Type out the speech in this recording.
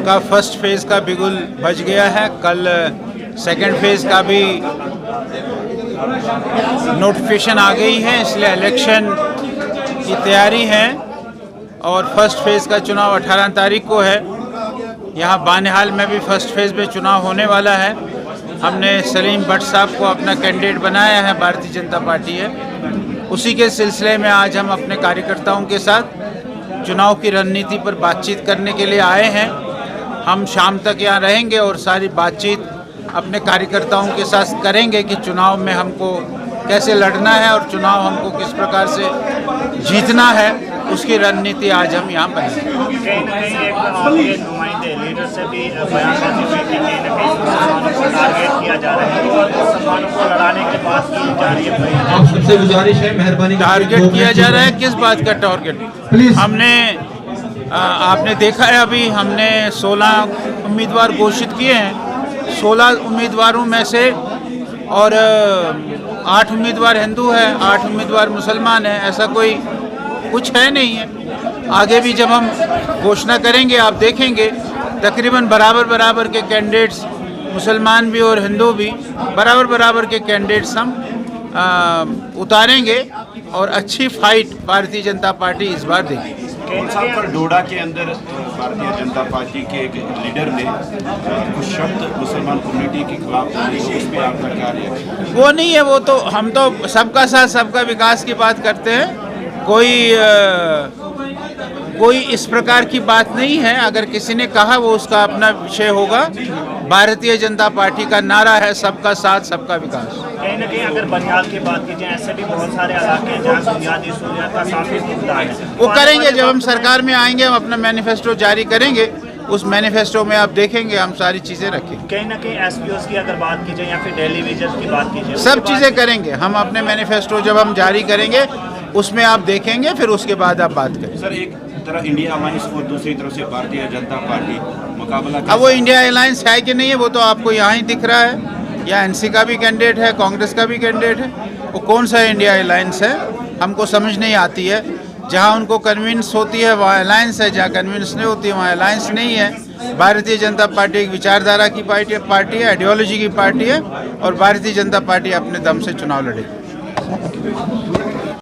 का first phase का बिगुल बज गया है। कल सेकंड फेज़ का भी नोटिफिकेशन आ गई है, इसलिए इलेक्शन की तैयारी है और फर्स्ट फेज़ का चुनाव 18 तारीख को है। यहाँ बानिहाल में भी फर्स्ट फेज़ में चुनाव होने वाला है। हमने सलीम भट्ट साहब को अपना कैंडिडेट बनाया है, भारतीय जनता पार्टी है। उसी के सिलसिले में आज हम अपने कार्यकर्ताओं के साथ चुनाव की रणनीति पर बातचीत करने के लिए आए हैं। हम शाम तक यहाँ रहेंगे और सारी बातचीत अपने कार्यकर्ताओं के साथ करेंगे कि चुनाव में हमको कैसे लड़ना है और चुनाव हमको किस प्रकार से जीतना है, उसकी रणनीति आज हम यहाँ बनाएंगे। नुमाइंदे लीडर से भी बयानबाजी हुई थी, कहीं ना कहीं मुसलमानों को टारगेट किया जा रहा है और मुसलमानों को लड़ाने के बाद की जा रही है। सबसे गुजारिश है, मेहरबानी टारगेट किया जा रहा है। किस बात का टारगेट? हमने आपने देखा है, अभी हमने 16 उम्मीदवार घोषित किए हैं। 16 उम्मीदवारों में से और 8 उम्मीदवार हिंदू हैं, 8 उम्मीदवार मुसलमान हैं। ऐसा कोई कुछ है नहीं है। आगे भी जब हम घोषणा करेंगे आप देखेंगे तकरीबन बराबर के कैंडिडेट्स, मुसलमान भी और हिंदू भी बराबर के कैंडिडेट्स हम उतारेंगे और अच्छी फाइट भारतीय जनता पार्टी इस बार देगी। पर डोडा के अंदर भारतीय जनता पार्टी के एक लीडर ने कुछ शब्द मुसलमान कम्युनिटी के खिलाफ बोले, उस पर आपका क्या रिएक्शन? वो नहीं है, वो तो हम तो सबका साथ सबका विकास की बात करते हैं। कोई इस प्रकार की बात नहीं है। अगर किसी ने कहा वो उसका अपना विषय होगा। भारतीय जनता पार्टी का नारा है सबका साथ सबका विकास। कहीं ना कहीं अगर बनिहाल की बात की जाए, ऐसे भी बहुत सारे इलाके हैं जहाँ बुनियादी सहूलियत का काफी मुद्दा है। वो करेंगे, जब हम सरकार में आएंगे हम अपना मैनिफेस्टो जारी करेंगे। उस मैनिफेस्टो में आप देखेंगे हम सारी चीज़ें रखेंगे। कहीं ना कहीं एसपीओस की अगर बात की जाए या फिर डेली वेजेस की बात की जाए, सब चीज़ें करेंगे हम। अपने मैनिफेस्टो जब हम जारी करेंगे उसमें आप देखेंगे, फिर उसके बाद आप बात करेंगे। सर, एक तरफ इंडिया अलायंस और दूसरी तरफ से भारतीय जनता पार्टी मुकाबला। अब वो इंडिया अलायंस है कि नहीं है वो तो आपको यहाँ ही दिख रहा है। या एनसी का भी कैंडिडेट है, कांग्रेस का भी कैंडिडेट है। वो कौन सा इंडिया अलायंस है हमको समझ नहीं आती है। जहाँ उनको कन्विंस होती है वहाँ अलायंस है, जहाँ कन्विंस नहीं होती है वहाँ अलायंस नहीं है। भारतीय जनता पार्टी एक विचारधारा की पार्टी है, आइडियोलॉजी की पार्टी है और भारतीय जनता पार्टी अपने दम से चुनाव लड़ेगी।